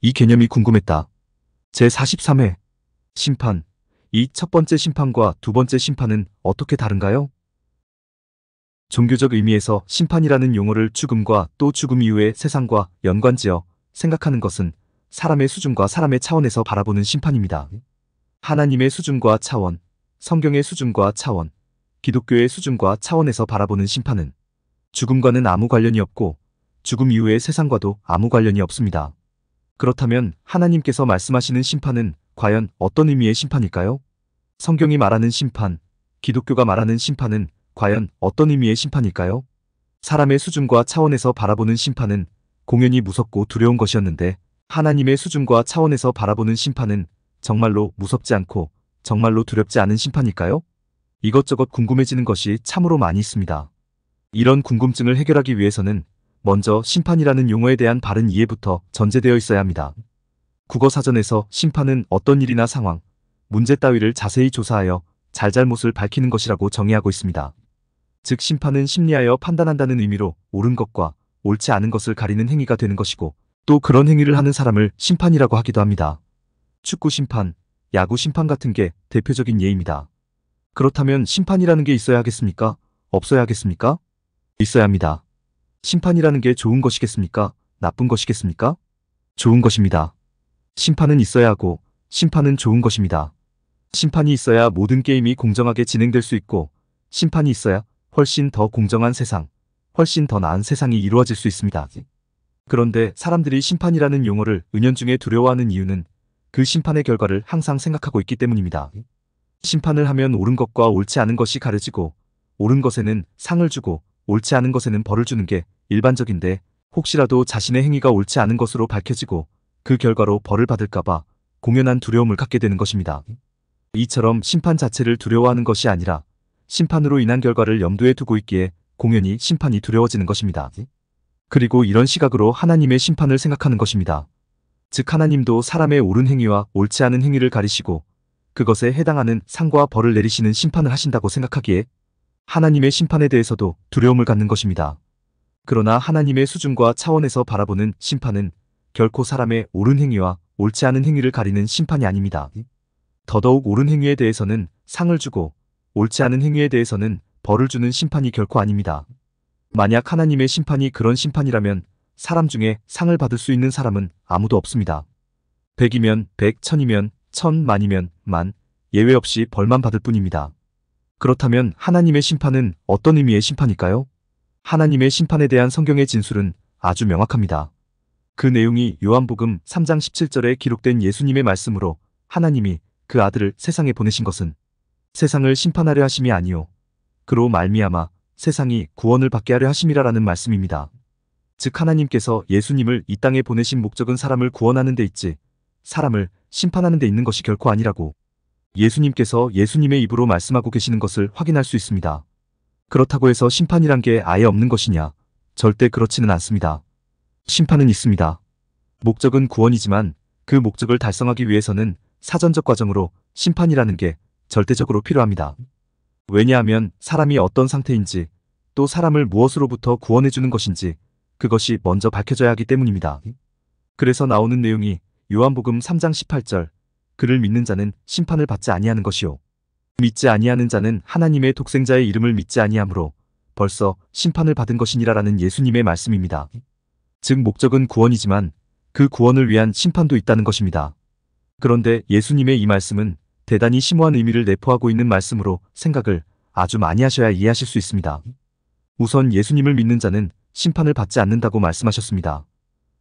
이 개념이 궁금했다. 제43회 심판. 이 첫 번째 심판과 두 번째 심판은 어떻게 다른가요? 종교적 의미에서 심판이라는 용어를 죽음과 또 죽음 이후의 세상과 연관지어 생각하는 것은 사람의 수준과 사람의 차원에서 바라보는 심판입니다. 하나님의 수준과 차원, 성경의 수준과 차원, 기독교의 수준과 차원에서 바라보는 심판은 죽음과는 아무 관련이 없고 죽음 이후의 세상과도 아무 관련이 없습니다. 그렇다면 하나님께서 말씀하시는 심판은 과연 어떤 의미의 심판일까요? 성경이 말하는 심판, 기독교가 말하는 심판은 과연 어떤 의미의 심판일까요? 사람의 수준과 차원에서 바라보는 심판은 공연히 무섭고 두려운 것이었는데 하나님의 수준과 차원에서 바라보는 심판은 정말로 무섭지 않고 정말로 두렵지 않은 심판일까요? 이것저것 궁금해지는 것이 참으로 많이 있습니다. 이런 궁금증을 해결하기 위해서는 먼저 심판이라는 용어에 대한 바른 이해부터 전제되어 있어야 합니다. 국어사전에서 심판은 어떤 일이나 상황, 문제 따위를 자세히 조사하여 잘잘못을 밝히는 것이라고 정의하고 있습니다. 즉 심판은 심리하여 판단한다는 의미로 옳은 것과 옳지 않은 것을 가리는 행위가 되는 것이고 또 그런 행위를 하는 사람을 심판이라고 하기도 합니다. 축구 심판, 야구 심판 같은 게 대표적인 예입니다. 그렇다면 심판이라는 게 있어야 하겠습니까? 없어야 하겠습니까? 있어야 합니다. 심판이라는 게 좋은 것이겠습니까? 나쁜 것이겠습니까? 좋은 것입니다. 심판은 있어야 하고 심판은 좋은 것입니다. 심판이 있어야 모든 게임이 공정하게 진행될 수 있고 심판이 있어야 훨씬 더 공정한 세상, 훨씬 더 나은 세상이 이루어질 수 있습니다. 그런데 사람들이 심판이라는 용어를 은연중에 두려워하는 이유는 그 심판의 결과를 항상 생각하고 있기 때문입니다. 심판을 하면 옳은 것과 옳지 않은 것이 가려지고 옳은 것에는 상을 주고 옳지 않은 것에는 벌을 주는 게 일반적인데 혹시라도 자신의 행위가 옳지 않은 것으로 밝혀지고 그 결과로 벌을 받을까봐 공연한 두려움을 갖게 되는 것입니다. 이처럼 심판 자체를 두려워하는 것이 아니라 심판으로 인한 결과를 염두에 두고 있기에 공연히 심판이 두려워지는 것입니다. 그리고 이런 시각으로 하나님의 심판을 생각하는 것입니다. 즉 하나님도 사람의 옳은 행위와 옳지 않은 행위를 가리시고 그것에 해당하는 상과 벌을 내리시는 심판을 하신다고 생각하기에 하나님의 심판에 대해서도 두려움을 갖는 것입니다. 그러나 하나님의 수준과 차원에서 바라보는 심판은 결코 사람의 옳은 행위와 옳지 않은 행위를 가리는 심판이 아닙니다. 더더욱 옳은 행위에 대해서는 상을 주고 옳지 않은 행위에 대해서는 벌을 주는 심판이 결코 아닙니다. 만약 하나님의 심판이 그런 심판이라면 사람 중에 상을 받을 수 있는 사람은 아무도 없습니다. 100이면 100, 1000이면 1000, 만이면 만, 예외 없이 벌만 받을 뿐입니다. 그렇다면 하나님의 심판은 어떤 의미의 심판일까요? 하나님의 심판에 대한 성경의 진술은 아주 명확합니다. 그 내용이 요한복음 3장 17절에 기록된 예수님의 말씀으로 하나님이 그 아들을 세상에 보내신 것은 세상을 심판하려 하심이 아니요 그로 말미암아 세상이 구원을 받게 하려 하심이라라는 말씀입니다. 즉 하나님께서 예수님을 이 땅에 보내신 목적은 사람을 구원하는 데 있지 사람을 심판하는 데 있는 것이 결코 아니라고 예수님께서 예수님의 입으로 말씀하고 계시는 것을 확인할 수 있습니다. 그렇다고 해서 심판이란 게 아예 없는 것이냐? 절대 그렇지는 않습니다. 심판은 있습니다. 목적은 구원이지만 그 목적을 달성하기 위해서는 사전적 과정으로 심판이라는 게 절대적으로 필요합니다. 왜냐하면 사람이 어떤 상태인지 또 사람을 무엇으로부터 구원해주는 것인지 그것이 먼저 밝혀져야 하기 때문입니다. 그래서 나오는 내용이 요한복음 3장 18절 그를 믿는 자는 심판을 받지 아니하는 것이요 믿지 아니하는 자는 하나님의 독생자의 이름을 믿지 아니하므로 벌써 심판을 받은 것이니라라는 예수님의 말씀입니다. 즉 목적은 구원이지만 그 구원을 위한 심판도 있다는 것입니다. 그런데 예수님의 이 말씀은 대단히 심오한 의미를 내포하고 있는 말씀으로 생각을 아주 많이 하셔야 이해하실 수 있습니다. 우선 예수님을 믿는 자는 심판을 받지 않는다고 말씀하셨습니다.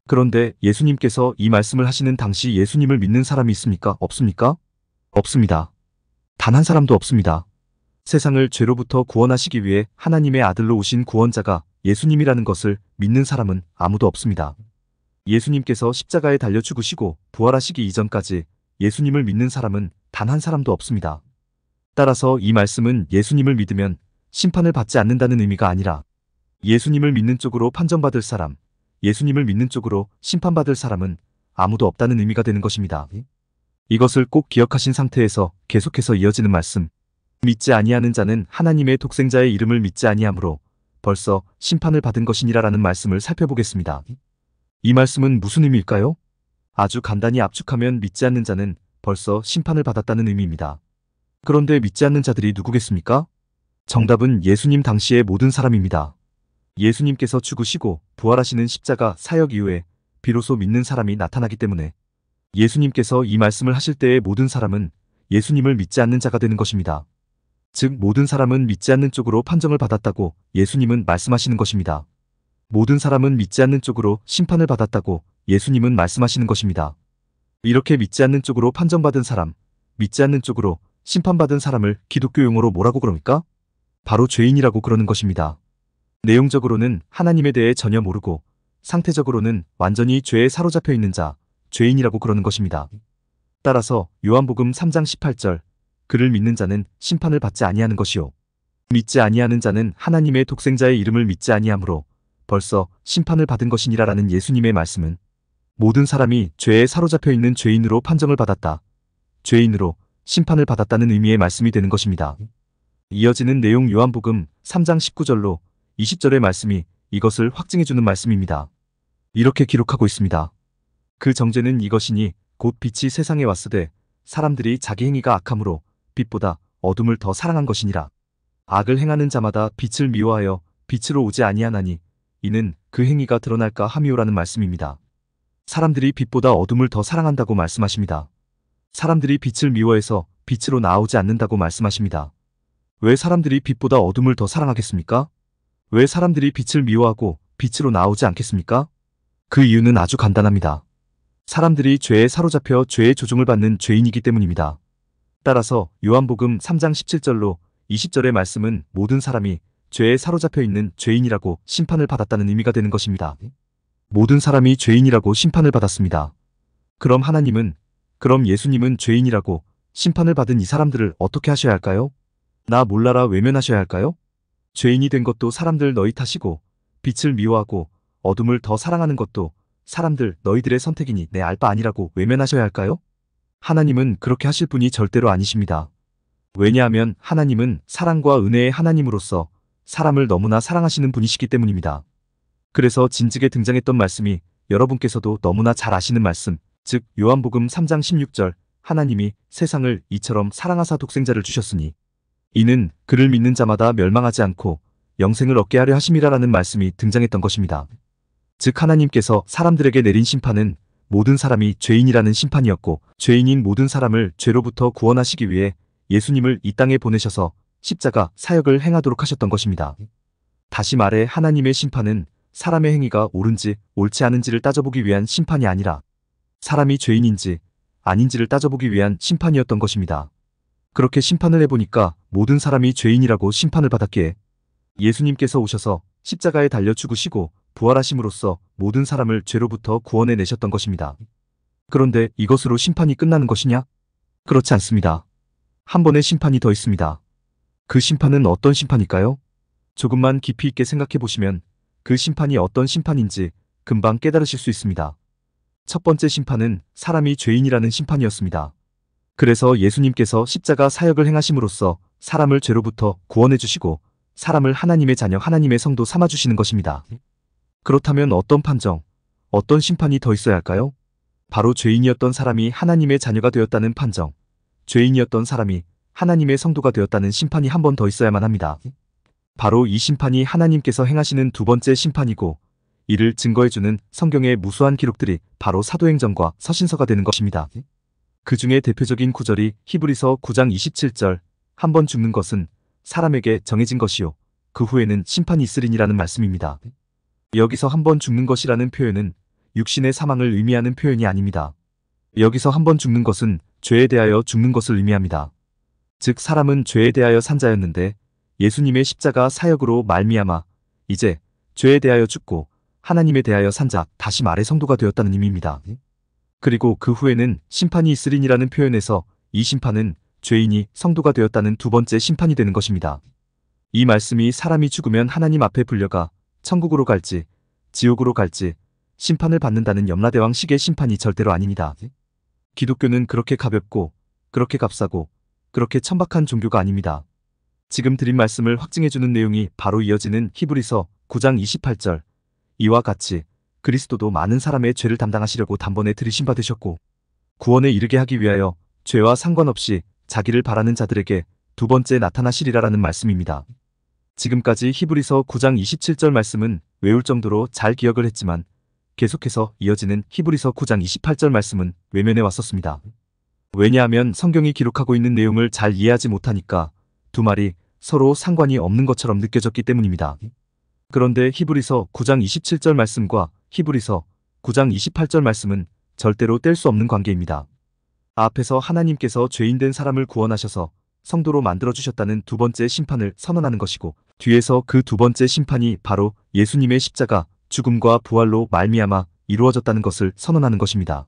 그런데 예수님께서 이 말씀을 하시는 당시 예수님을 믿는 사람이 있습니까? 없습니까? 없습니다. 단 한 사람도 없습니다. 세상을 죄로부터 구원하시기 위해 하나님의 아들로 오신 구원자가 예수님이라는 것을 믿는 사람은 아무도 없습니다. 예수님께서 십자가에 달려 죽으시고 부활하시기 이전까지 예수님을 믿는 사람은 단 한 사람도 없습니다. 따라서 이 말씀은 예수님을 믿으면 심판을 받지 않는다는 의미가 아니라 예수님을 믿는 쪽으로 판정받을 사람, 예수님을 믿는 쪽으로 심판받을 사람은 아무도 없다는 의미가 되는 것입니다. 이것을 꼭 기억하신 상태에서 계속해서 이어지는 말씀. 믿지 아니하는 자는 하나님의 독생자의 이름을 믿지 아니하므로 벌써 심판을 받은 것이니라라는 말씀을 살펴보겠습니다. 이 말씀은 무슨 의미일까요? 아주 간단히 압축하면 믿지 않는 자는 벌써 심판을 받았다는 의미입니다. 그런데 믿지 않는 자들이 누구겠습니까? 정답은 예수님 당시의 모든 사람입니다. 예수님께서 죽으시고 부활하시는 십자가 사역 이후에 비로소 믿는 사람이 나타나기 때문에 예수님께서 이 말씀을 하실 때의 모든 사람은 예수님을 믿지 않는 자가 되는 것입니다. 즉 모든 사람은 믿지 않는 쪽으로 판정을 받았다고 예수님은 말씀하시는 것입니다. 모든 사람은 믿지 않는 쪽으로 심판을 받았다고 예수님은 말씀하시는 것입니다. 이렇게 믿지 않는 쪽으로 판정받은 사람, 믿지 않는 쪽으로 심판받은 사람을 기독교 용어로 뭐라고 그럽니까? 바로 죄인이라고 그러는 것입니다. 내용적으로는 하나님에 대해 전혀 모르고 상태적으로는 완전히 죄에 사로잡혀 있는 자, 죄인이라고 그러는 것입니다. 따라서 요한복음 3장 18절 그를 믿는 자는 심판을 받지 아니하는 것이요 믿지 아니하는 자는 하나님의 독생자의 이름을 믿지 아니하므로 벌써 심판을 받은 것이니라라는 예수님의 말씀은 모든 사람이 죄에 사로잡혀 있는 죄인으로 판정을 받았다. 죄인으로 심판을 받았다는 의미의 말씀이 되는 것입니다. 이어지는 내용 요한복음 3장 19절로 20절의 말씀이 이것을 확증해주는 말씀입니다. 이렇게 기록하고 있습니다. 그 정죄는 이것이니 곧 빛이 세상에 왔으되 사람들이 자기 행위가 악함으로 빛보다 어둠을 더 사랑한 것이니라. 악을 행하는 자마다 빛을 미워하여 빛으로 오지 아니하나니 이는 그 행위가 드러날까 함이오라는 말씀입니다. 사람들이 빛보다 어둠을 더 사랑한다고 말씀하십니다. 사람들이 빛을 미워해서 빛으로 나오지 않는다고 말씀하십니다. 왜 사람들이 빛보다 어둠을 더 사랑하겠습니까? 왜 사람들이 빛을 미워하고 빛으로 나오지 않겠습니까? 그 이유는 아주 간단합니다. 사람들이 죄에 사로잡혀 죄의 조종을 받는 죄인이기 때문입니다. 따라서 요한복음 3장 17절로 20절의 말씀은 모든 사람이 죄에 사로잡혀 있는 죄인이라고 심판을 받았다는 의미가 되는 것입니다. 모든 사람이 죄인이라고 심판을 받았습니다. 그럼 예수님은 죄인이라고 심판을 받은 이 사람들을 어떻게 하셔야 할까요? 나 몰라라 외면하셔야 할까요? 죄인이 된 것도 사람들 너희 탓이고 빛을 미워하고 어둠을 더 사랑하는 것도 사람들 너희들의 선택이니 내 알 바 아니라고 외면하셔야 할까요? 하나님은 그렇게 하실 분이 절대로 아니십니다. 왜냐하면 하나님은 사랑과 은혜의 하나님으로서 사람을 너무나 사랑하시는 분이시기 때문입니다. 그래서 진즉에 등장했던 말씀이 여러분께서도 너무나 잘 아시는 말씀, 즉 요한복음 3장 16절 하나님이 세상을 이처럼 사랑하사 독생자를 주셨으니 이는 그를 믿는 자마다 멸망하지 않고 영생을 얻게 하려 하심이라라는 말씀이 등장했던 것입니다. 즉 하나님께서 사람들에게 내린 심판은 모든 사람이 죄인이라는 심판이었고 죄인인 모든 사람을 죄로부터 구원하시기 위해 예수님을 이 땅에 보내셔서 십자가 사역을 행하도록 하셨던 것입니다. 다시 말해 하나님의 심판은 사람의 행위가 옳은지 옳지 않은지를 따져보기 위한 심판이 아니라 사람이 죄인인지 아닌지를 따져보기 위한 심판이었던 것입니다. 그렇게 심판을 해보니까 모든 사람이 죄인이라고 심판을 받았기에 예수님께서 오셔서 십자가에 달려 죽으시고 부활하심으로써 모든 사람을 죄로부터 구원해 내셨던 것입니다. 그런데 이것으로 심판이 끝나는 것이냐? 그렇지 않습니다. 한 번의 심판이 더 있습니다. 그 심판은 어떤 심판일까요? 조금만 깊이 있게 생각해 보시면 그 심판이 어떤 심판인지 금방 깨달으실 수 있습니다. 첫 번째 심판은 사람이 죄인이라는 심판이었습니다. 그래서 예수님께서 십자가 사역을 행하심으로써 사람을 죄로부터 구원해 주시고 사람을 하나님의 자녀 하나님의 성도 삼아 주시는 것입니다. 그렇다면 어떤 판정, 어떤 심판이 더 있어야 할까요? 바로 죄인이었던 사람이 하나님의 자녀가 되었다는 판정, 죄인이었던 사람이 하나님의 성도가 되었다는 심판이 한 번 더 있어야만 합니다. 바로 이 심판이 하나님께서 행하시는 두 번째 심판이고 이를 증거해주는 성경의 무수한 기록들이 바로 사도행전과 서신서가 되는 것입니다. 그 중에 대표적인 구절이 히브리서 9장 27절 한 번 죽는 것은 사람에게 정해진 것이요 그 후에는 심판이 있으리니라는 말씀입니다. 여기서 한 번 죽는 것이라는 표현은 육신의 사망을 의미하는 표현이 아닙니다. 여기서 한 번 죽는 것은 죄에 대하여 죽는 것을 의미합니다. 즉 사람은 죄에 대하여 산 자였는데 예수님의 십자가 사역으로 말미암아 이제 죄에 대하여 죽고 하나님에 대하여 산 자, 다시 말해 성도가 되었다는 의미입니다. 그리고 그 후에는 심판이 있으리니라는 표현에서 이 심판은 죄인이 성도가 되었다는 두 번째 심판이 되는 것입니다. 이 말씀이 사람이 죽으면 하나님 앞에 불려가 천국으로 갈지 지옥으로 갈지 심판을 받는다는 염라대왕식의 심판이 절대로 아닙니다. 기독교는 그렇게 가볍고 그렇게 값싸고 그렇게 천박한 종교가 아닙니다. 지금 드린 말씀을 확증해주는 내용이 바로 이어지는 히브리서 9장 28절 이와 같이 그리스도도 많은 사람의 죄를 담당하시려고 단번에 들이심받으셨고 구원에 이르게 하기 위하여 죄와 상관없이 자기를 바라는 자들에게 두 번째 나타나시리라라는 말씀입니다. 지금까지 히브리서 9장 27절 말씀은 외울 정도로 잘 기억을 했지만 계속해서 이어지는 히브리서 9장 28절 말씀은 외면해 왔었습니다. 왜냐하면 성경이 기록하고 있는 내용을 잘 이해하지 못하니까 두 말이 서로 상관이 없는 것처럼 느껴졌기 때문입니다. 그런데 히브리서 9장 27절 말씀과 히브리서 9장 28절 말씀은 절대로 뗄 수 없는 관계입니다. 앞에서 하나님께서 죄인된 사람을 구원하셔서 성도로 만들어주셨다는 두 번째 심판을 선언하는 것이고 뒤에서 그 두 번째 심판이 바로 예수님의 십자가, 죽음과 부활로 말미암아 이루어졌다는 것을 선언하는 것입니다.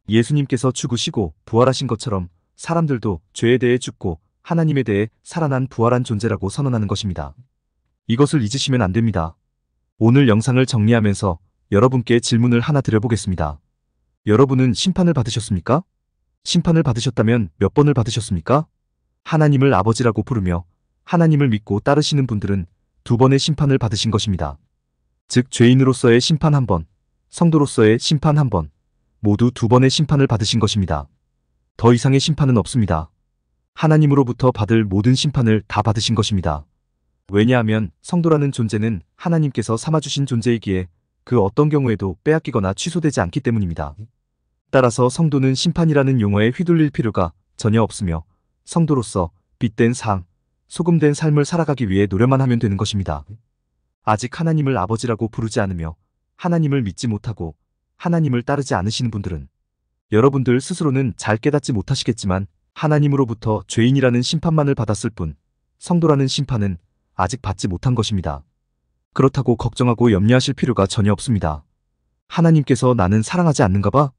예수님께서 죽으시고 부활하신 것처럼 사람들도 죄에 대해 죽고 하나님에 대해 살아난 부활한 존재라고 선언하는 것입니다. 이것을 잊으시면 안 됩니다. 오늘 영상을 정리하면서 여러분께 질문을 하나 드려보겠습니다. 여러분은 심판을 받으셨습니까? 심판을 받으셨다면 몇 번을 받으셨습니까? 하나님을 아버지라고 부르며 하나님을 믿고 따르시는 분들은 두 번의 심판을 받으신 것입니다. 즉 죄인으로서의 심판 한 번, 성도로서의 심판 한 번, 모두 두 번의 심판을 받으신 것입니다. 더 이상의 심판은 없습니다. 하나님으로부터 받을 모든 심판을 다 받으신 것입니다. 왜냐하면 성도라는 존재는 하나님께서 삼아주신 존재이기에 그 어떤 경우에도 빼앗기거나 취소되지 않기 때문입니다. 따라서 성도는 심판이라는 용어에 휘둘릴 필요가 전혀 없으며 성도로서 빛된 삶, 소금된 삶을 살아가기 위해 노력만 하면 되는 것입니다. 아직 하나님을 아버지라고 부르지 않으며 하나님을 믿지 못하고 하나님을 따르지 않으시는 분들은 여러분들 스스로는 잘 깨닫지 못하시겠지만 하나님으로부터 죄인이라는 심판만을 받았을 뿐 성도라는 심판은 아직 받지 못한 것입니다. 그렇다고 걱정하고 염려하실 필요가 전혀 없습니다. 하나님께서 나는 사랑하지 않는가 봐?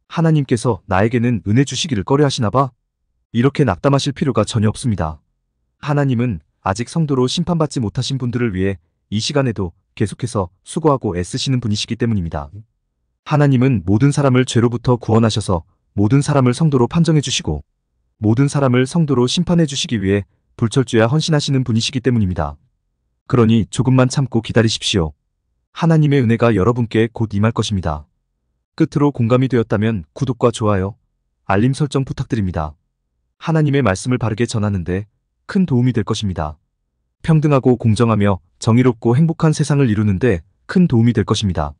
하나님께서 나에게는 은혜 주시기를 꺼려하시나 봐? 이렇게 낙담하실 필요가 전혀 없습니다. 하나님은 아직 성도로 심판받지 못하신 분들을 위해 이 시간에도 계속해서 수고하고 애쓰시는 분이시기 때문입니다. 하나님은 모든 사람을 죄로부터 구원하셔서 모든 사람을 성도로 판정해 주시고 모든 사람을 성도로 심판해 주시기 위해 불철주야 헌신하시는 분이시기 때문입니다. 그러니 조금만 참고 기다리십시오. 하나님의 은혜가 여러분께 곧 임할 것입니다. 끝으로 공감이 되었다면 구독과 좋아요, 알림 설정 부탁드립니다. 하나님의 말씀을 바르게 전하는데 큰 도움이 될 것입니다. 평등하고 공정하며 정의롭고 행복한 세상을 이루는데 큰 도움이 될 것입니다.